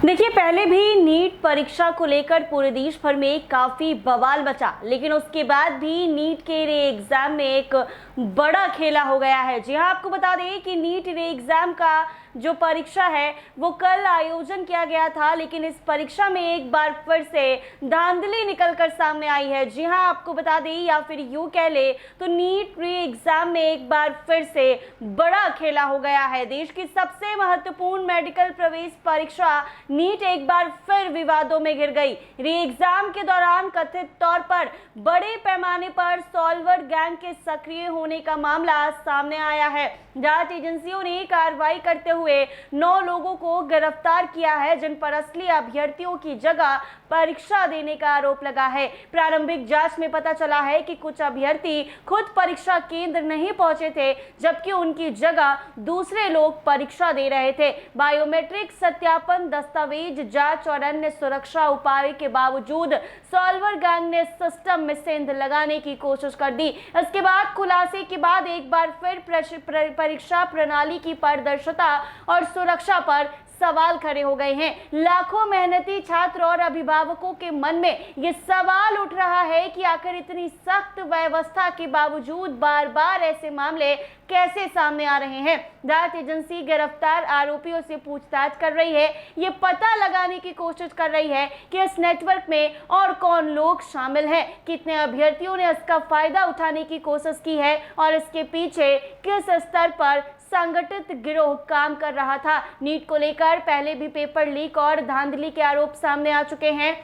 देखिए, पहले भी नीट परीक्षा को लेकर पूरे देश भर में काफी बवाल मचा, लेकिन उसके बाद भी नीट के रे एग्जाम में एक बड़ा खेला हो गया है। जी हां, आपको बता दें कि नीट रे एग्जाम का जो परीक्षा है वो कल आयोजन किया गया था, लेकिन इस परीक्षा में एक बार फिर से धांधली निकलकर सामने आई है। जी हां, आपको बता दें या फिर यूं कह ले तो नीट रे एग्जाम में एक बार फिर से बड़ा खेला हो गया है। देश की सबसे महत्वपूर्ण मेडिकल प्रवेश परीक्षा नीट एक बार फिर विवादों में घिर गई। री एग्जाम के दौरान कथित तौर पर बड़े पैमाने पर सॉल्वर गैंग के सक्रिय होने का मामला सामने आया है। जांच एजेंसियों ने कार्रवाई करते हुए 9 लोगों को गिरफ्तार किया है, जिन पर असली अभ्यर्थियों की जगह परीक्षा देने का आरोप लगा है। प्रारंभिक जांच में पता चला है कि कुछ अभ्यर्थी खुद परीक्षा केंद्र नहीं पहुंचे थे, जबकि उनकी जगह दूसरे लोग परीक्षा दे रहे थे। बायोमेट्रिक सत्यापन, दस्तावेज जांच और अन्य सुरक्षा उपाय के बावजूद सॉल्वर गैंग ने सिस्टम में सेंध लगाने की कोशिश कर दी। इसके बाद खुलासे के बाद एक बार फिर परीक्षा प्रणाली की पारदर्शिता और सुरक्षा पर सवाल खड़े हो गए हैं। लाखों मेहनती छात्र और अभिभावकों के मन में ये सवाल उठ रहा है कि आखिर इतनी सख्त व्यवस्था के बावजूद बार बार ऐसे मामले कैसे सामने आ रहे हैं। जांच एजेंसी गिरफ्तार आरोपियों से पूछताछ कर रही है, ये पता लगाने की कोशिश कर रही है कि इस नेटवर्क में और कौन लोग शामिल हैं, कितने अभ्यर्थियों ने इसका फायदा उठाने की कोशिश की है और इसके पीछे किस स्तर पर संगठित गिरोह काम कर रहा था। नीट को लेकर पहले भी पेपर लीक और धांधली के आरोप सामने आ चुके हैं।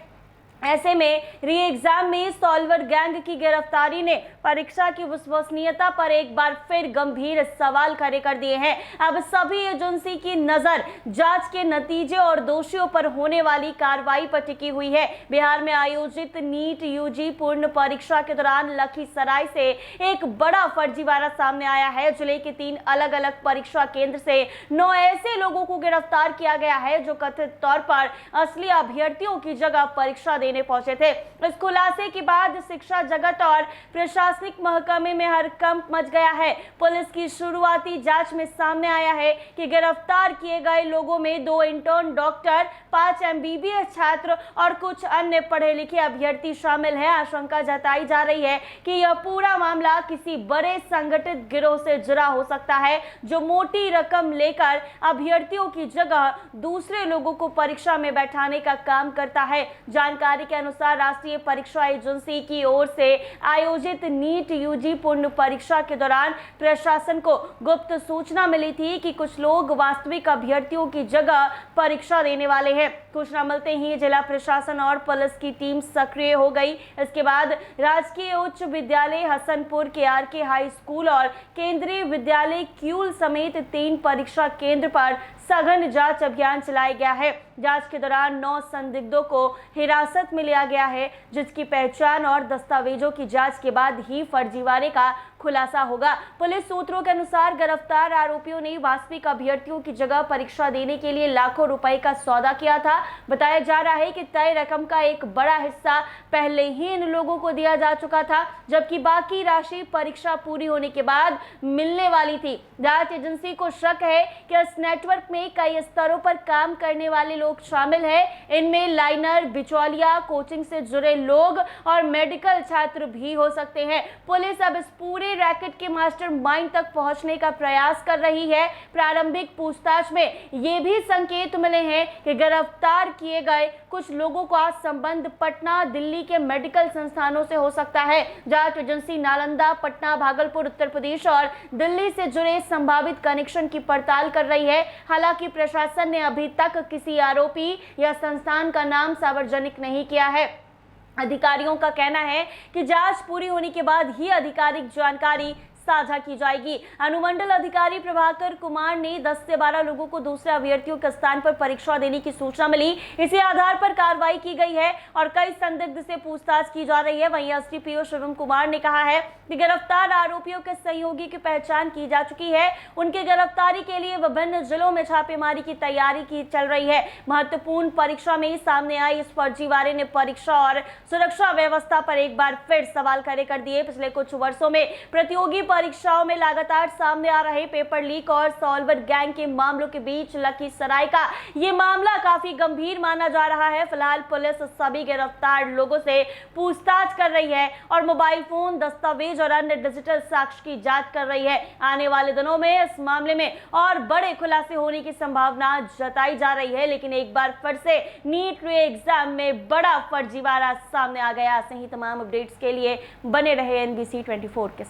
ऐसे में री एग्जाम में सॉल्वर गैंग की गिरफ्तारी ने परीक्षा की विश्वसनीयता पर एक बार फिर गंभीर सवाल खड़े कर दिए हैं। अब सभी एजेंसी की नजर जांच के नतीजे और दोषियों पर होने वाली कार्रवाई पर टिकी हुई है। बिहार में आयोजित नीट यूजी पूर्ण परीक्षा के दौरान लखीसराय से एक बड़ा फर्जीवाड़ा सामने आया है। जिले के 3 अलग अलग परीक्षा केंद्र से 9 ऐसे लोगों को गिरफ्तार किया गया है जो कथित तौर पर असली अभ्यर्थियों की जगह परीक्षा देने पहुंचे थे। इस खुलासे के बाद शिक्षा जगत और प्रशासनिक महकमे में हड़कंप मच गया है। पुलिस की शुरुआती जांच में सामने आया है कि गिरफ्तार किए गए लोगों में 2 इंटर्न डॉक्टर, 5 MBBS छात्र और कुछ अन्य पढ़े लिखे अभ्यर्थी शामिल हैं। आशंका जताई जा रही है कि यह पूरा मामला किसी बड़े संगठित गिरोह से जुड़ा हो सकता है, जो मोटी रकम लेकर अभ्यर्थियों की जगह दूसरे लोगों को परीक्षा में बैठाने का काम करता है। जानकारी के अनुसार राष्ट्रीय परीक्षा एजेंसी की ओर से आयोजित नीट यूजी पूर्ण परीक्षा के दौरान प्रशासन को गुप्त सूचना मिली थी कि कुछ लोग वास्तविक अभ्यर्थियों की जगह परीक्षा देने वाले हैं। सूचना मिलते ही जिला प्रशासन और पुलिस की टीम सक्रिय हो गई। इसके बाद राजकीय उच्च विद्यालय हसनपुर, KRK हाई स्कूल और केंद्रीय विद्यालय क्यूल समेत 3 परीक्षा केंद्र पर सघन जांच अभियान चलाया गया है। जांच के दौरान 9 संदिग्धों को हिरासत में लिया गया है, जिसकी पहचान और दस्तावेजों की जांच के बाद ही फर्जीवाड़े का खुलासा होगा। पुलिस सूत्रों के अनुसार गिरफ्तार आरोपियों ने वास्तविक अभ्यर्थियों की जगह परीक्षा देने के लिए लाखों रुपए का सौदा किया था। बताया जा रहा है कि तय रकम का एक बड़ा हिस्सा पहले ही इन लोगों को दिया जा चुका था, जबकि बाकी राशि परीक्षा पूरी होने के बाद मिलने वाली थी। जांच एजेंसी को शक है कि इस नेटवर्क में कई स्तरों पर काम करने वाले लोग शामिल हैं। इनमें लाइनर, बिचौलिया, कोचिंग से जुड़े लोग और मेडिकल छात्र भी हो सकते हैं। पुलिस अब इस पूरे रैकेट के मास्टरमाइंड तक पहुंचने का प्रयास कर रही है। प्रारंभिक पूछताछ में ये भी संकेत मिले हैं कि गिरफ्तार किए गए कुछ लोगों का संबंध पटना, दिल्ली के मेडिकल संस्थानों से हो सकता है। जांच एजेंसी नालंदा, पटना, भागलपुर, उत्तर प्रदेश और दिल्ली से जुड़े संभावित कनेक्शन की पड़ताल कर रही है। हालांकि प्रशासन ने अभी तक किसी आरोपी या संस्थान का नाम सार्वजनिक नहीं किया है। अधिकारियों का कहना है कि जांच पूरी होने के बाद ही आधिकारिक जानकारी साझा की जाएगी। अनुमंडल अधिकारी प्रभाकर कुमार ने 10 से 12 लोगों को दूसरे अभ्यर्थियों के स्थान पर परीक्षा देने की सूचना मिली। इसी आधार पर कार्रवाई की गई है और कई संदिग्ध से पूछताछ की जा रही है। वहीं SDPO शिवम कुमार ने कहा है कि गिरफ्तार आरोपियों के सहयोगी की पहचान की जा चुकी है। उनकी गिरफ्तारी के लिए विभिन्न जिलों में छापेमारी की तैयारी की चल रही है। महत्वपूर्ण परीक्षा में सामने आई इस फर्जीवाड़े ने परीक्षा और सुरक्षा व्यवस्था पर एक बार फिर सवाल खड़े कर दिए। पिछले कुछ वर्षों में प्रतियोगी परीक्षाओं में लगातार सामने आ रहे पेपर लीक और सॉल्वर गैंग के मामलों के बीच लखीसराय का ये मामला काफी गंभीर माना जा रहा है। फिलहाल पुलिस सभी गिरफ्तार लोगों से पूछताछ कर रही है और मोबाइल फोन, दस्तावेज और अन्य डिजिटल साक्ष्य की जांच कर रही है। आने वाले दिनों में इस मामले में और बड़े खुलासे होने की संभावना जताई जा रही है। लेकिन एक बार फिर से नीट री एग्जाम में बड़ा फर्जीवाड़ा सामने आ गया। ऐसे ही तमाम अपडेट्स के लिए बने रहे NBC 24 के साथ।